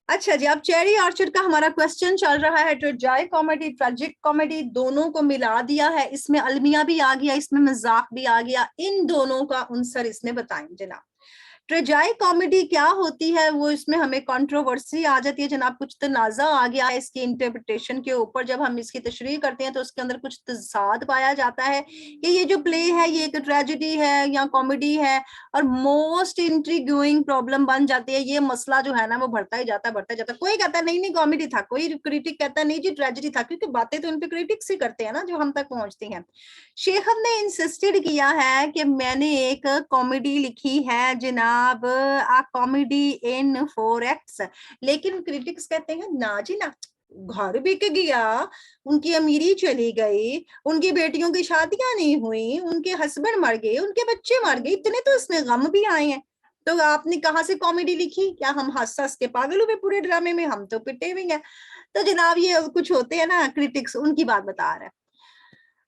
अच्छा जी, अब cherry orchard का हमारा क्वेश्चन चल रहा है। ट्रेजाई कॉमेडी, ट्रेजिक कॉमेडी दोनों को मिला दिया है, इसमें अलमिया भी आ गया, इसमें मजाक भी आ गया, इन दोनों का आंसर इसमें बताएं जनाब। ट्रेजाई कॉमेडी क्या होती है, वो इसमें हमें कंट्रोवर्सी आ जाती है जनाब, कुछ तनाजा आ गया है इसकी इंटरप्रिटेशन के ऊपर। जब हम इसकी तशरीह करते हैं तो उसके अंदर कुछ तजाद पाया जाता है कि ये जो प्ले है ये एक ट्रेजेडी है या कॉमेडी है, और मोस्ट इंट्रीग्यूइंग प्रॉब्लम बन जाती है। ये मसला जो है ना वो बढ़ता ही जाता है, बढ़ता ही जाता है। कोई कहता है नहीं नहीं कॉमेडी था, कोई क्रिटिक कहता है नहीं जी ट्रेजेडी था, क्योंकि बातें तो इन पे क्रिटिक्स ही करते हैं ना जो हम तक पहुंचती हैं। शेखब ने इंसिस्टेड किया है कि मैंने एक कॉमेडी लिखी है जनाब, आ कॉमेडी इन 4 एक्ट्स, लेकिन क्रिटिक्स कहते हैं ना जी ना, घर बिक गया, उनकी अमीरी चली गई, उनकी बेटियों की शादियां नहीं हुई, उनके हस्बैंड मर गए, उनके बच्चे मर गए, इतने तो इसमें गम भी आए हैं। तो आपने कहाँ से कॉमेडी लिखी? क्या हम हंस हंस के पागल हुए पूरे ड्रामे में? हम तो पिटे हुए हैं। तो जनाब ये कुछ होते हैं ना क्रिटिक्स, उनकी बात बता रहे हैं।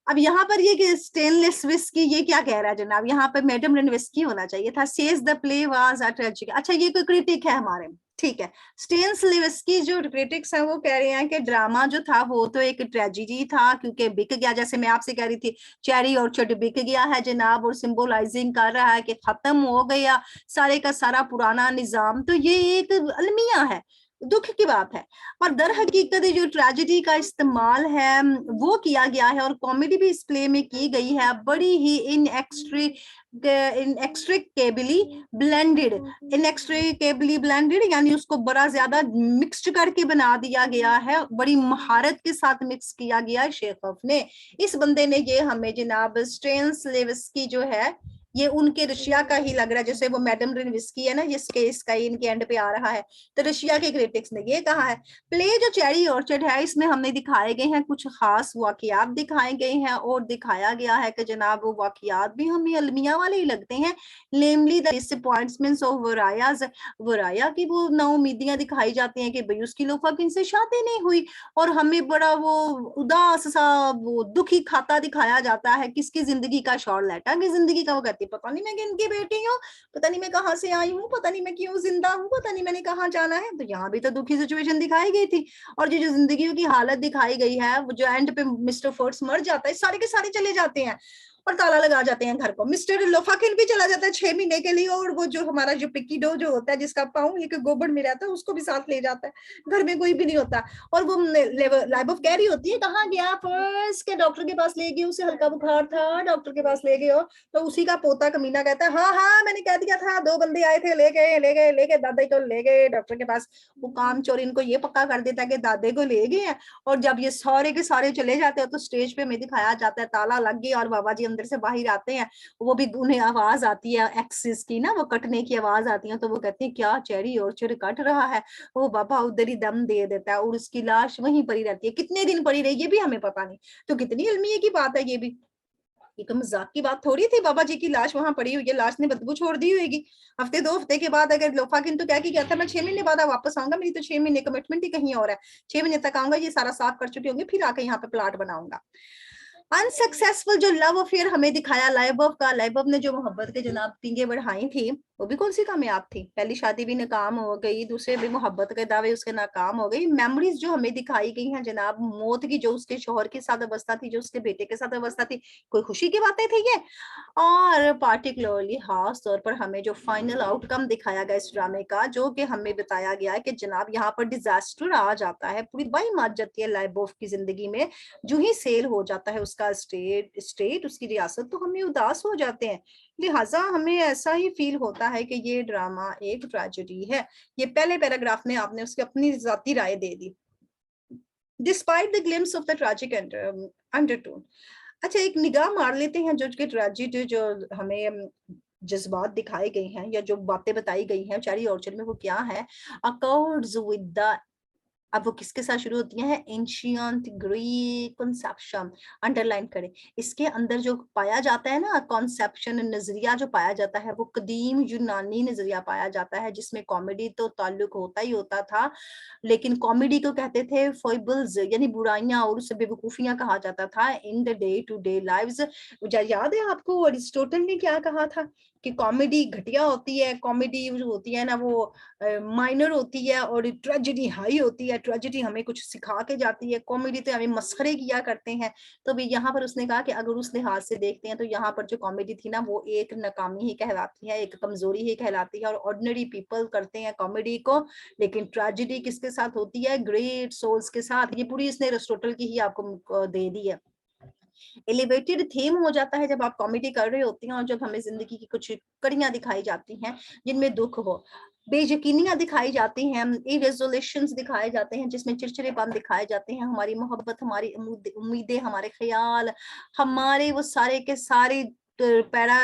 अब यहाँ पर ये स्टेनलेस विस्की ये क्या कह रहा है जनाब, यहाँ पर मैडम रन विस्की होना चाहिए था। Says the play was a tragic. अच्छा ये कोई क्रिटिक है हमारे में, ठीक है। स्टेनलेस जो क्रिटिक्स हैं वो कह रहे हैं कि ड्रामा जो था वो तो एक ट्रेजिडी था क्योंकि बिक गया, जैसे मैं आपसे कह रही थी चेरी ऑर्चर्ड बिक गया है जनाब, और सिंबोलाइजिंग कर रहा है कि खत्म हो गया सारे का सारा पुराना निजाम। तो ये एक अलमिया है, दुख की बात है। और दर हकीकत जो ट्रेजेडी का इस्तेमाल है वो किया गया है, और कॉमेडी भी इस प्ले में की गई है बड़ी ही इनएक्सट्रिकेबली ब्लेंडेड, यानी उसको बड़ा ज्यादा मिक्स्ड करके बना दिया गया है, बड़ी महारत के साथ मिक्स किया गया है शेखफ ने। इस बंदे ने ये हमें जनाब स्टेनिस्लेवस्की जो है ये उनके रशिया का ही लग रहा है, जैसे वो मैडम रिनविस्की है ना जिसके इसका इनके एंड पे आ रहा है। तो रशिया के क्रिटिक्स ने ये कहा है। प्ले जो चेरी ऑर्चर्ड है इसमें हमने दिखाए गए हैं कुछ खास वाकयात दिखाए गए हैं, और दिखाया गया है कि जनाब वो वाकयात भी हमें अलमिया वाले ही लगते हैं। नेमली द डिसअपॉइंटमेंट्स ऑफ वरायाज, वराया की वो नाउमीदियां दिखाई जाती हैं कि भाई उसकी लोफाकिन से शादी नहीं हुई, और हमें बड़ा वो उदास सा वो दुखी खाता दिखाया जाता है। किसकी जिंदगी का? शॉर्लेटा की जिंदगी का। वो कहती पता नहीं मैं किनकी बेटी हूँ, पता नहीं मैं कहाँ से आई हूँ, पता नहीं मैं क्यों जिंदा हूँ, पता नहीं मैंने कहाँ जाना है। तो यहाँ भी तो दुखी सिचुएशन दिखाई गई थी। और जो जिंदगी की हालत दिखाई गई है, वो जो एंड पे मिस्टर फोर्ड्स मर जाता है, सारे के सारे चले जाते हैं और ताला लगा जाते हैं घर को। मिस्टर लोफाकिन भी चला जाता है 6 महीने के लिए, और वो जो हमारा जो पिक्की डो जो होता है जिसका पाँव एक गोबर में रहता है उसको भी साथ ले जाता है, घर में कोई भी नहीं होता। और वो लाइफ ऑफ कैरी होती है, कहाँ गया फर्स्ट के डॉक्टर के पास ले गए, उसे हल्का बुखार था डॉक्टर के पास ले गए हो। तो उसी का पोता कमीना कहता है हाँ हाँ मैंने कह दिया था, 2 बंदे आए थे, ले गए ले गए ले गए दादा को ले गए डॉक्टर के पास। वो काम चोर इनको ये पक्का कर देता है कि दादे को ले गए हैं। और जब ये सारे के सारे चले जाते हैं तो स्टेज पे हमें दिखाया जाता है ताला लग गया और बाबा जी अंदर से बाहर आते हैं। वो भी उन्हें आवाज आती है एक्सिस की ना, वो कटने की आवाज आती है, तो वो कहते हैं क्या चेरी ऑर्चर्ड कट रहा है। वो बाबा उधर ही दम दे देता है और उसकी लाश वहीं पड़ी रहती है। कितने दिन पड़ी रही ये भी हमें पता नहीं। तो कितनी अलमिया की बात है ये भी, ये तो मजाक की बात थोड़ी थी। बाबा जी की लाश वहां पड़ी हुई है, लाश ने बदबू छोड़ दी होगी। हफ्ते 2 हफ्ते के बाद अगर लोफाकिन तो क्या की कहता है मैं 6 महीने बाद वापस आऊंगा, मेरी तो 6 महीने कमिटमेंट ही कहीं और है, 6 महीने तक आऊंगा, ये सारा साफ कर चुके होंगे, फिर आके यहाँ पे प्लाट बनाऊंगा। अनसक्सेसफुल जो लव अफेयर हमें दिखाया लाइबव का, लाइबव ने जो मोहब्बत के जनाब पींगे बढ़ाई थी वो भी कौन सी कामयाब थी। पहली शादी भी नाकाम हो गई, दूसरे भी मोहब्बत के दावे उसके नाकाम हो गई। मेमोरीज जो हमें दिखाई गई हैं जनाब मौत की, जो उसके शोहर के साथ अवस्था थी, जो उसके बेटे के साथ अवस्था थी, कोई खुशी की बातें थी ये। और पार्टिकुलरली खास तौर पर हमें जो फाइनल आउटकम दिखाया गया इस ड्रामे का, जो कि हमें बताया गया कि जनाब यहाँ पर डिजास्टर आ जाता है, पूरी बाई मार जाती है लाइबोफ की जिंदगी में। जो ही सेल हो जाता है उसका स्टेट उसकी रियासत, तो हमें उदास हो जाते हैं। लिहाजा हमें ऐसा ही फील होता है कि ये ड्रामा एक ट्रेजेडी है। ये पहले पैराग्राफ में आपने उसकी अपनी जाती राय दे दी। Despite the glimpse of the tragic undertone. अच्छा एक निगाह मार लेते हैं जो कि ट्रेजेडी जो हमें जज्बात दिखाए गए हैं या जो बातें बताई गई हैं चेरी ऑर्चर्ड में, वो क्या है। अकॉर्ड्स विद द, अब वो किसके साथ शुरू होती है? Ancient Greek conception. अंडरलाइन करें, इसके अंदर जो पाया जाता है ना कॉन्सेप्शन, नजरिया जो पाया जाता है वो कदीम यूनानी नजरिया पाया जाता है, जिसमें कॉमेडी तो ताल्लुक होता ही होता था, लेकिन कॉमेडी को कहते थे फोइबल्स यानी बुराइयां और उससे बेवकूफियां कहा जाता था in the day to day lives. याद है आपको अरिस्टोटल ने क्या कहा था कि कॉमेडी घटिया होती है, कॉमेडी जो होती है ना वो माइनर होती है, और ट्रेजेडी हाई होती है, ट्रेजेडी हमें कुछ सिखा के जाती है, कॉमेडी तो हमें मस्खरे किया करते हैं। तो भी यहाँ पर उसने कहा कि अगर उस लिहाज से देखते हैं तो यहाँ पर जो कॉमेडी थी ना वो एक नाकामी ही कहलाती है, एक कमजोरी ही कहलाती है, और ऑर्डिनरी पीपल करते हैं कॉमेडी को, लेकिन ट्रेजेडी किसके साथ होती है? ग्रेट सोल्स के साथ। ये पूरी इसने एरिस्टोटल की ही आपको दे दी है। एलिवेटेड थीम हो जाता है जब आप कॉमेडी कर रहे होती हैं और जब हमें जिंदगी की कुछ कड़ियां दिखाई जाती हैं जिनमें दुख हो, बेयकीनियां दिखाई जाती हैं, इरेजोल्यूशंस दिखाए जाते हैं, जिसमें चिड़चिड़ेपन दिखाए जाते हैं, हमारी मोहब्बत, हमारी उम्मीदें, हमारे ख्याल, हमारे वो सारे के सारे पैरा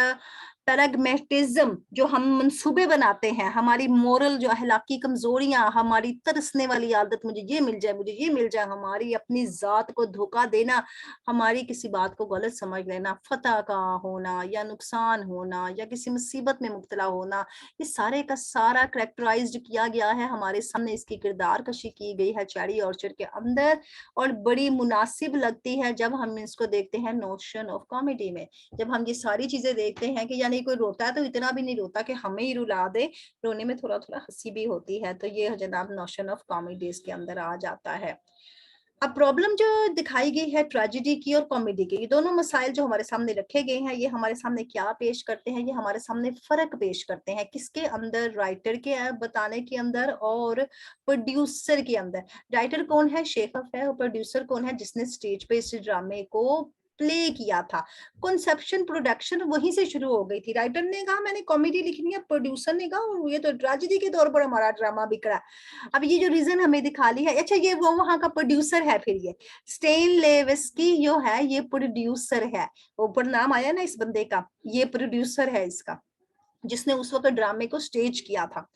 पैराग्मेटिज्म जो हम मंसूबे बनाते हैं, हमारी मोरल जो अहलाकी कमजोरियां, हमारी तरसने वाली आदत, मुझे ये मिल जाए, मुझे ये मिल जाए, हमारी अपनी जात को धोखा देना, हमारी किसी बात को गलत समझ लेना, फतह का होना या नुकसान होना या किसी मुसीबत में मुब्तला होना, ये सारे का सारा करेक्टराइज्ड किया गया है हमारे सामने। इसकी किरदार कशी की गई है चेरी ऑर्चर्ड के अंदर, और बड़ी मुनासिब लगती है जब हम इसको देखते हैं नोशन ऑफ कॉमेडी में। जब हम ये सारी चीजें देखते हैं कि यानी कोई रोता है तो इतना भी नहीं रोता कि हमें ही रुला दे, रोने में थोड़ा थोड़ा हंसी भी होती है, तो ये जनाब नोशन ऑफ कॉमेडी इसके अंदर आ जाता है। अब प्रॉब्लम जो दिखाई गई है ट्रेजेडी की और कॉमेडी की, ये दोनों मसाइल जो हमारे सामने रखे गए हैं, ये हमारे सामने क्या पेश करते हैं? ये हमारे सामने फर्क पेश करते हैं किसके अंदर? राइटर के बताने के अंदर और प्रोड्यूसर के अंदर। राइटर कौन है? शेखव है, और प्रोड्यूसर कौन है? जिसने स्टेज पे इस ड्रामे को प्ले किया था। कॉन्सेप्शन प्रोडक्शन वहीं से शुरू हो गई थी। राइटर ने कहा मैंने कॉमेडी लिखनी है, प्रोड्यूसर ने कहा ये तो ट्रेजेडी के तौर पर हमारा ड्रामा बिक रहा है। अब ये जो रीजन हमें दिखा ली है, अच्छा ये वो वहां का प्रोड्यूसर है, फिर ये स्टेनलेविस्की जो है ये प्रोड्यूसर है, ऊपर नाम आया ना इस बंदे का, ये प्रोड्यूसर है इसका, जिसने उस वक्त ड्रामे को स्टेज किया था।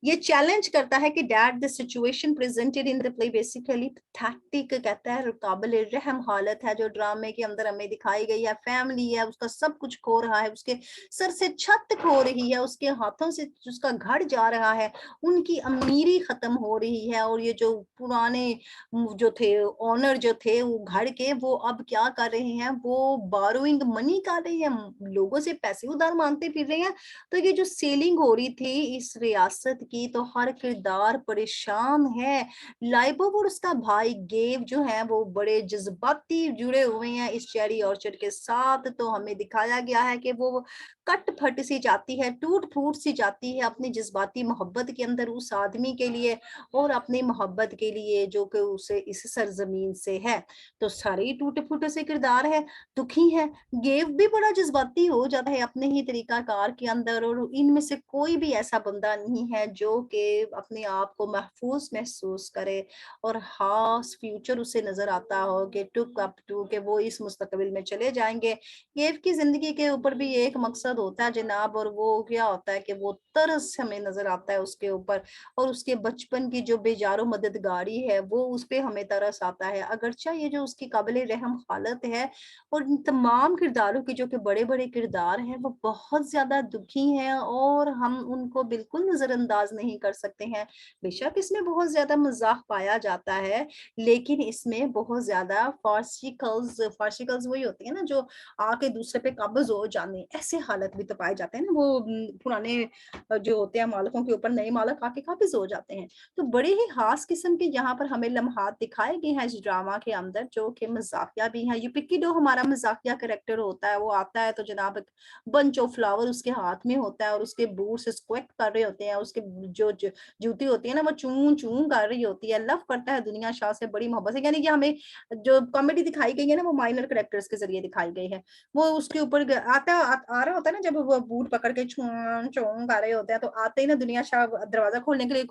ये चैलेंज करता है कि that the situation presented in the play basically pathetic, कहता है काबिल रहम हालत है जो ड्रामे के अंदर हमें दिखाई गई है। फैमिली है, उसका सब कुछ खो रहा है, उसके सर से छत खो रही है, उसके हाथों से उसका घर जा रहा है, उनकी अमीरी खत्म हो रही है, और ये जो पुराने जो थे ओनर जो थे वो घर के, वो अब क्या कर रहे हैं? वो बारोइंग मनी कर रहे हैं, लोगों से पैसे उधार मांगते फिर रहे हैं। तो ये जो सेलिंग हो रही थी इस रियासत की, तो हर किरदार परेशान है। लाइबो और उसका भाई गेव जो है वो बड़े जज्बाती जुड़े हुए हैं इस चेरी ऑर्चर्ड के साथ। तो हमें दिखाया गया है कि वो कट फट सी जाती है, टूट फूट सी जाती है अपनी जज्बाती मोहब्बत के अंदर उस आदमी के लिए, और अपनी मोहब्बत के लिए जो कि उसे इस सरजमीन से है। तो सारे ही टूटे फूटे से किरदार है, दुखी है। गेव भी बड़ा जज्बाती हो जाता है अपने ही तरीकाकार के अंदर, और इनमें से कोई भी ऐसा बंदा नहीं है जो कि अपने आप को महफूज महसूस करे और खास फ्यूचर उसे नजर आता हो कि टुक अप टू के वो इस मुस्तकबिल में चले जाएंगे। गेव की जिंदगी के ऊपर भी एक मकसद होता है जनाब, और वो क्या होता है कि वो तरस हमें नजर आता है उसके ऊपर, और उसके बचपन की जो बेजारो मददगारी है वो उस पे हमें तरस आता है। अगरचा ये जो उसकी काबिल रहम हालत है, और इन तमाम किरदारों के जो कि बड़े बड़े किरदार हैं वो बहुत ज्यादा दुखी हैं, और हम उनको बिल्कुल नजरअंदाज नहीं कर सकते हैं। बेशक इसमें बहुत ज्यादा मजाक पाया जाता है, लेकिन इसमें बहुत ज्यादा फार्सिकल्स वही होती है ना जो आके दूसरे पे काबज हो जाने, ऐसे हालत भी तो पाए जाते हैं ना, वो पुराने जो होते हैं मालकों के ऊपर नए मालक आके काबिज हो जाते हैं। तो बड़े ही खास किस्म के यहाँ पर हमें लम्हात दिखाए गए हैं इस ड्रामा के अंदर जो कि मजाकिया भी हैं। यूपिकिडो हमारा मजाकिया कैरेक्टर होता है, वो आता है तो जनाब एक बंच ऑफ फ्लावर उसके हाथ में होता है, और उसके बूट से स्क्वेट कर रहे होते हैं, उसके जो जूती होती है ना वो चूं चूं कर रही होती है, लव करता है दुनिया शाह से बड़ी मोहब्बत से। यानी कि हमें जो कॉमेडी दिखाई गई है ना वो माइनर कैरेक्टर्स के जरिए दिखाई गई है। वो उसके ऊपर आ रहा होता है ना, जब वो बूट पकड़ के छूं चूं कर रहे होते हैं, तो आते ही ना दुनिया शाह दरवाजा खोलने के लिए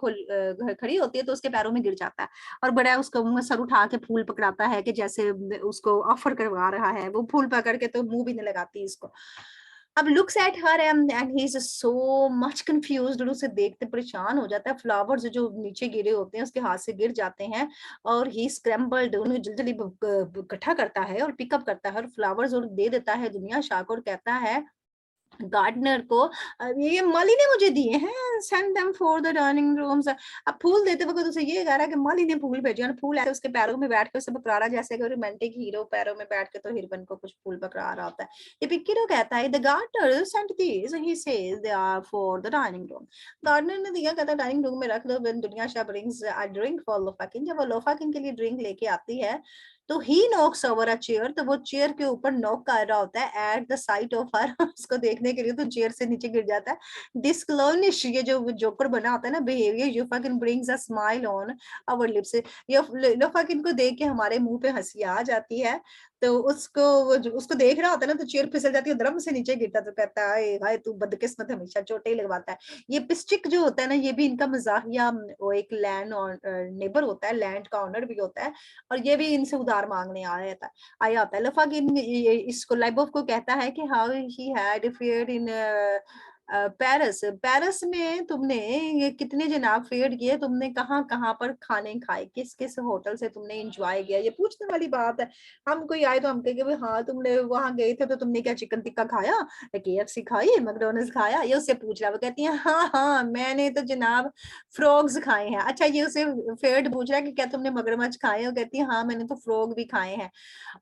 खड़ी होती है, तो उसके पैरों में गिर जाता है, और बड़ा उसको मुंह सर उठा के फूल पकड़ाता है कि जैसे उसको ऑफर करवा रहा है। वो फूल पकड़ के तो मुंह भी नहीं लगाती इसको। अब looks at her and he is so much confused, और उसे देखते परेशान हो जाता है। फ्लावर्स जो नीचे गिरे होते हैं उसके हाथ से गिर जाते हैं, और ही स्क्रैम्बल्ड उन्हें जल्दी जल्दी इकट्ठा करता है और पिकअप करता है और फ्लावर्स और दे देता है दुनिया शाह को, और कहता है गार्डनर को ये माली ने मुझे दिए हैं, send them for the dining rooms. अब फूल देते वक्त उसे ये कह रहा है कि माली ने फूल भेजे, और फूल ऐसे उसके पैरों में बैठ के उसे पकड़ा रहा, जैसे कि रोमांटिक हीरो पैरों में बैठ के तो हीरोइन को कुछ फूल पकड़ा रहा होता है। ये पिक्कीरो कहता है the gardener sent these, he says they are for the dining room. Gardener ने दिया, कहता है डाइनिंग रूम में रख दो, when Duniya Shah brings a drink for लोफाकिन, जब वो लोफाकिन के लिए ड्रिंक लेके आती है तो ही नॉक्स ओवर अ चेयर, तो वो चेयर के ऊपर नॉक कर रहा होता है at the site of her, उसको देखने के लिए तो चेयर से नीचे गिर जाता है। दिस क्लोनिश, ये जो जोकर बना होता है ना behaviour, you fucking brings a smile on our lips, ये लोफाकिन को देख के हमारे मुंह पे हंसी आ जाती है। तो उसको उसको देख रहा होता है ना, तो चेयर फिसल जाती है, धर्म से नीचे गिरता, तो कहता है हाय तू बदकिस्मत, हमेशा चोटें लगवाता है। ये पिस्टिक जो होता है ना, ये भी इनका मजाकिया, वो एक लैंड नेबर होता है, लैंड का ऑनर भी होता है, और ये भी इनसे उधार मांगने आया होता है। लफाकिन इसको लाइबोफ को कहता है कि how he had fared in Paris, Paris में तुमने ये कितने जनाब फेयर किए, तुमने कहाँ कहाँ पर खाने खाए, किस किस होटल से तुमने एंजॉय किया, ये पूछने वाली बात है। हम कोई आए तो हम कहेंगे भाई हाँ तुमने वहां गए थे तो तुमने क्या चिकन टिक्का खाया, KFC खाई, मैकडोनल्ड्स खाया, ये उससे पूछ रहा है। वो कहती है हाँ हाँ मैंने तो जनाब फ्रॉग्स खाए हैं। अच्छा ये उसे फेयर्ड पूछ रहा है कि क्या तुमने मगरमच्छ खाए, वो कहती है हाँ मैंने तो फ्रॉग भी खाए हैं,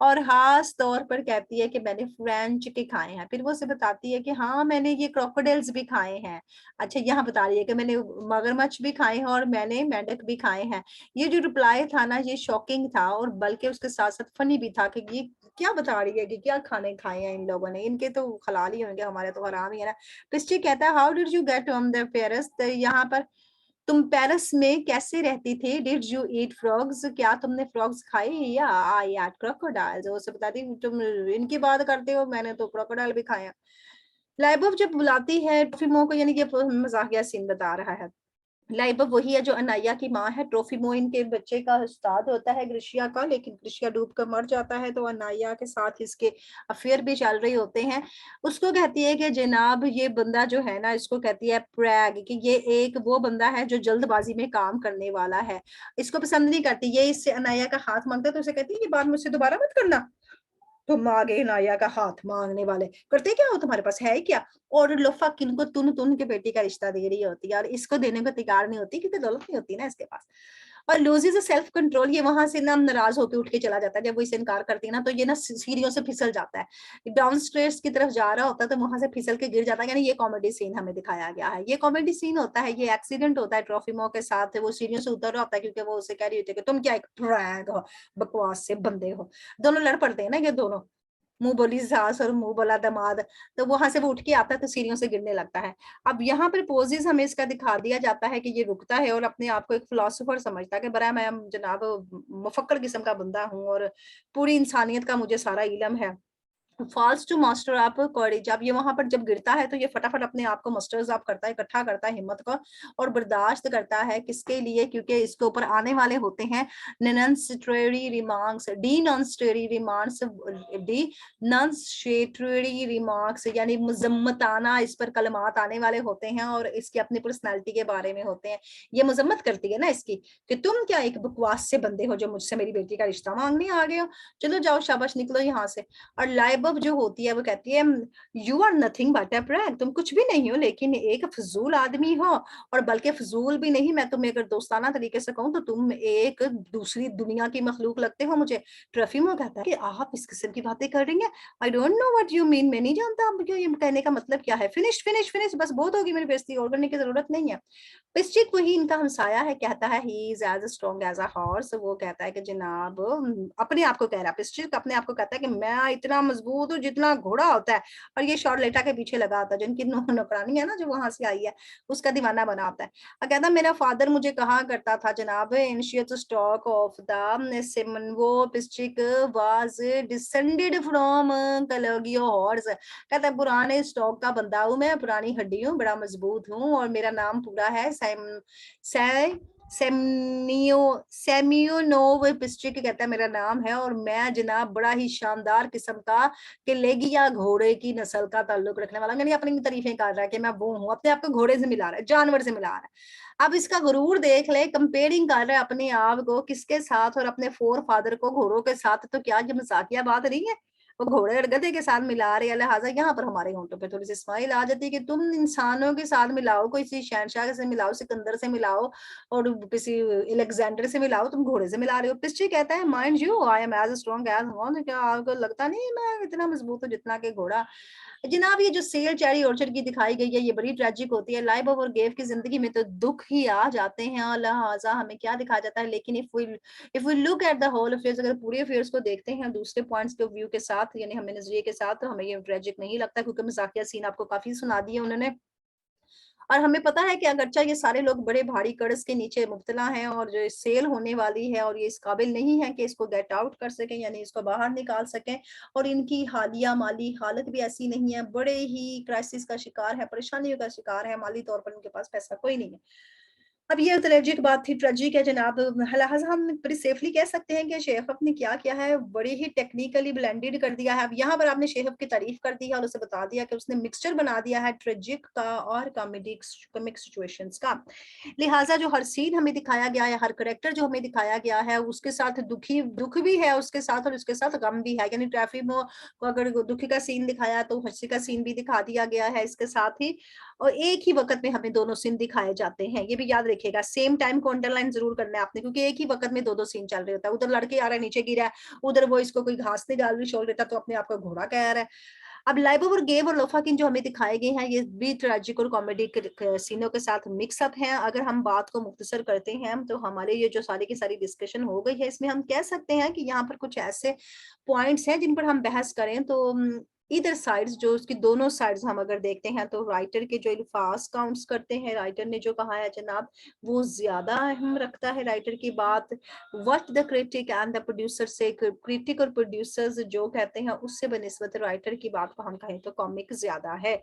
और खास तौर पर कहती है कि मैंने फ्रेंच के खाए हैं। फिर वो उसे बताती है कि हाँ मैंने ये क्रोकोडाइल्स भी खाए हैं। अच्छा यहाँ बता रही है कि मैंने मगरमच्छ भी खाए हैं और मैंने मेंढक भी खाए हैं। ये जो रिप्लाई था ना ये शॉकिंग था, और बल्कि उसके साथ साथ फनी भी था कि ये क्या बता रही है कि क्या खाने खाए हैं इन लोगों ने, इनके तो हलाल ही होंगे, हमारे तो हराम ही है ना। पिस्टी कहता है how did you get on the Paris, यहाँ पर तुम पेरिस में कैसे रहती थी, डिड यू ईट फ्रॉग्स, क्या तुमने फ्रॉग्स खाई, या आई एट क्रोकोडाइल्स, वो सब बताती तुम इनकी बात करते हो, मैंने तो क्रोकोडाइल भी खाया। लाइबोव जब बुलाती है ट्रोफिमो को, यानी कि मजाकिया सीन बता रहा है, लाइबव वही है जो अनाया की माँ है, ट्रोफिमो इनके बच्चे का उस्ताद होता है ग्रिशिया का, लेकिन ग्रिशिया डूब कर मर जाता है, तो अनाया के साथ इसके अफेयर भी चल रहे होते हैं। उसको कहती है कि जनाब ये बंदा जो है ना, इसको कहती है प्रैग, कि ये एक वो बंदा है जो जल्दबाजी में काम करने वाला है, इसको पसंद नहीं करती। ये इससे अनाया का हाथ मांगता है तो उसे कहती है ये बात मुझसे दोबारा मत करना, तुम आ गए नाया का हाथ मांगने वाले, करते क्या हो, तुम्हारे पास है क्या। और लोफा किनको तुन तुन के बेटी का रिश्ता दे रही होती है, और इसको देने को तैयार नहीं होती क्योंकि दौलत नहीं होती ना इसके पास, और लूजेस सेल्फ कंट्रोल। ये वहां से ना नाराज होकर उठ के चला जाता है, जब वो इसे इनकार करती है ना तो ये ना सीढ़ियों से फिसल जाता है, डाउन स्टेयर्स की तरफ जा रहा होता है तो वहां से फिसल के गिर जाता है। यानी ये कॉमेडी सीन हमें दिखाया गया है, ये कॉमेडी सीन होता है, ये एक्सीडेंट होता है ट्रॉफिमो के साथ, वो सीढ़ियों से उतर रहा होता है क्योंकि वो उसे कह रही होती है कि तुम क्या एक ड्रैग हो, बकवास से बंदे हो। दोनों लड़ पड़ते हैं ना ये दोनों, मुंह बोली सास और मुंह बोला दामाद, तो वहां से वो उठ के आता है तो सीढ़ियों से गिरने लगता है। अब यहाँ पर पोजेस हमें इसका दिखा दिया जाता है कि ये रुकता है और अपने आप को एक फिलोसोफर समझता है कि बरा मैं जनाब मुफक्कर किस्म का बंदा हूँ और पूरी इंसानियत का मुझे सारा इल्म है। फॉल्स टू मास्टर आप कॉलेज, जब ये वहां पर जब गिरता है तो ये फटाफट अपने आप को मास्टर्स आप करता है, इकट्ठा करता है हिम्मत को, और बर्दाश्त करता है किसके लिए, क्योंकि इसके ऊपर आने वाले होते हैं डिनंसिएटरी रिमार्क्स, डिनंसिएटरी रिमार्क्स, यानी मुजम्मताना इस पर कलमात आने वाले होते हैं और इसकी अपनी पर्सनैलिटी के बारे में होते हैं। ये मजम्मत करती है ना इसकी कि तुम क्या एक बकवास से बंदे हो जो मुझसे मेरी बेटी का रिश्ता मांगने आ गए हो, चलो जाओ शाबाश निकलो यहाँ से। और लाइबव जो होती है वो कहती है you are nothing but a prig, तुम कुछ भी नहीं हो लेकिन एक फजूल आदमी हो, और बल्कि फजूल भी नहीं, मैं तुम्हें अगर दोस्ताना तरीके से कहूँ तो तुम एक दूसरी दुनिया की मखलूक लगते हो मुझे। ट्रफीमो कहता है कि आप इस किस्म की बातें कर रही हैं, I don't know what you mean, मैं नहीं जानता आप ये कहने का मतलब क्या है, फिनिश फिनिश फिनिश, बस बहुत होगी, मेरी बेइज्जती और करने की जरूरत नहीं है। पिस्टिक वही इनका हमसाया है, कहता है he is as strong as a horse, वो कहता है कि जनाब अपने आप को कह रहा है, पिस्टिक अपने आप को कहता है कि मैं इतना मजबूत हूँ जितना घोड़ा होता है, और ये शॉर्लेटा के पीछे लगा होता है जिनकी नौकरानी है ना जो वहां से आई है, उसका दीवाना बना होता है। और कहता मेरा फादर मुझे कहा करता था जनाब एंशियंट स्टॉक ऑफ द सिमन, वो पिस्टिक वाज डिसेंडेड फ्रॉम कलोगियो हॉर्स, कहता है पुराने स्टॉक का बंदा हूं मैं, पुरानी हड्डी हूँ, बड़ा मजबूत हूँ, और मेरा नाम पूरा है सेमियो सेमियोनोव पिस्ट्रिक, कहता है मेरा नाम है, और मैं जनाब बड़ा ही शानदार किस्म का कि लेगिया घोड़े की नस्ल का ताल्लुक रखने वाला, यानी अपनी तारीफें कर रहा है कि मैं वो हूँ, अपने आप को घोड़े से मिला रहा है, जानवर से मिला रहा है। अब इसका गुरूर देख ले, कंपेयरिंग कर रहा है अपने आप को किसके साथ, और अपने फोर फादर को घोड़ों के साथ, तो क्या ये मजाकिया बात नहीं है। वो घोड़े और गधे के साथ मिला रहे हैं, लिहाजा यहाँ पर हमारे होंठों पे थोड़ी-सी स्माइल आ जाती है कि तुम इंसानों के साथ मिलाओ, किसी शहंशाह से मिलाओ, सिकंदर से मिलाओ और किसी अलेक्जेंडर से मिलाओ, तुम घोड़े से मिला रहे हो। पिस्ची कहता है, mind you I am as strong as horn, क्या आपको लगता नहीं मैं इतना मजबूत हूँ जितना कि घोड़ा। जनाब ये जो सेल चेरी ऑर्चर्ड की दिखाई गई है ये बड़ी ट्रेजिक होती है। लाइबा और गेव की जिंदगी में तो दुख ही आ जाते हैं और लिहाजा हमें क्या दिखाया जाता है। लेकिन if we look at the whole affairs, अगर पूरे अफेयर्स को देखते हैं दूसरे पॉइंट्स ऑफ व्यू के साथ, यानी हमें नजरिए के साथ, तो हमें ये ट्रेजिक नहीं लगता, क्योंकि मजाकिया सीन आपको काफी सुना दिए उन्होंने। और हमें पता है कि अगरचे ये सारे लोग बड़े भारी कर्ज के नीचे मुब्तला हैं और जो सेल होने वाली है और ये इस काबिल नहीं है कि इसको गेट आउट कर सकें, यानी इसको बाहर निकाल सकें। और इनकी हालिया माली हालत भी ऐसी नहीं है, बड़े ही क्राइसिस का शिकार है, परेशानियों का शिकार है, माली तौर पर इनके पास पैसा कोई नहीं है। अब ये ट्रेजिक बात थी, ट्रेजिक है जनाब। लिहाजा हम बड़ी सेफली कह सकते हैं कि शेफ़अप ने क्या किया है, बड़ी ही टेक्निकली ब्लेंडेड कर दिया है। अब यहाँ पर आपने शेफ़अप की तारीफ कर दी है और उसे बता दिया कि उसने मिक्सचर बना दिया है ट्रेजिक का और कॉमिक सिचुएशंस का। लिहाजा जो हर सीन हमें दिखाया गया है, हर कैरेक्टर जो हमें दिखाया गया है, उसके साथ दुख भी है उसके साथ और उसके साथ गम भी है। यानी ट्रैफिमो को अगर दुखी का सीन दिखाया तो हँसी का सीन भी दिखा दिया गया है इसके साथ ही। और एक ही वक़्त में हमें दोनों सीन दिखाए जाते हैं। ये भी याद रखिएगा, सेम टाइम को अंडरलाइन ज़रूर करना है आपने, क्योंकि एक ही वक़्त में 2-2 सीन चल रहे होता है। उधर लड़के आ रहा है, नीचे गिरा है, उधर वो इसको कोई घास नहीं डाल रही शोल देता तो अपने आप को घोड़ा कह रहा है। अब लाइबो और गेव और लोफाकिन जो हमें दिखाए गए हैं, ये भी ट्रेजिक और कॉमेडी के सीनों के साथ मिक्स अप हैं। अगर हम बात को मुख्तसर करते हैं, तो हमारे ये जो सारी की सारी डिस्कशन हो गई है, इसमें हम कह सकते हैं कि यहाँ पर कुछ ऐसे पॉइंट्स हैं जिन पर हम बहस करें तो इधर साइड्स जो उसकी दोनों साइड्स हम अगर देखते हैं तो राइटर के जो अल्फाज काउंट्स करते हैं, राइटर ने जो कहा है जनाब वो ज्यादा अहम रखता है राइटर की बात। What the critic and the producer से, क्रिटिक और प्रोड्यूसर्स जो कहते हैं उससे बनिस्बत राइटर की बात को हम कहें तो कॉमिक ज्यादा है।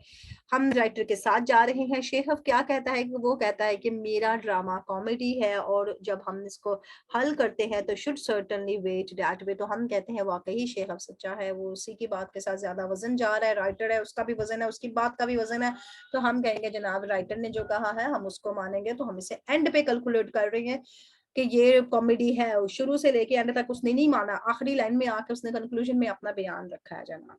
हम राइटर के साथ जा रहे हैं। शेखव क्या कहता है कि वो कहता है कि मेरा ड्रामा कॉमेडी है और जब हम इसको हल करते हैं तो should certainly weigh that way, तो हम कहते हैं वाकई शेखव सच्चा है, वो उसी की बात के साथ ज्यादा वजन जा रहा है। राइटर है उसका भी वजन है, उसकी बात का भी वजन है, तो हम कहेंगे जनाब राइटर ने जो कहा है हम उसको मानेंगे। तो हम इसे एंड पे कैलकुलेट कर रहे हैं कि ये कॉमेडी है, शुरू से लेके एंड तक उसने नहीं माना, आखिरी लाइन में आके उसने कंक्लूजन में अपना बयान रखा है जनाब।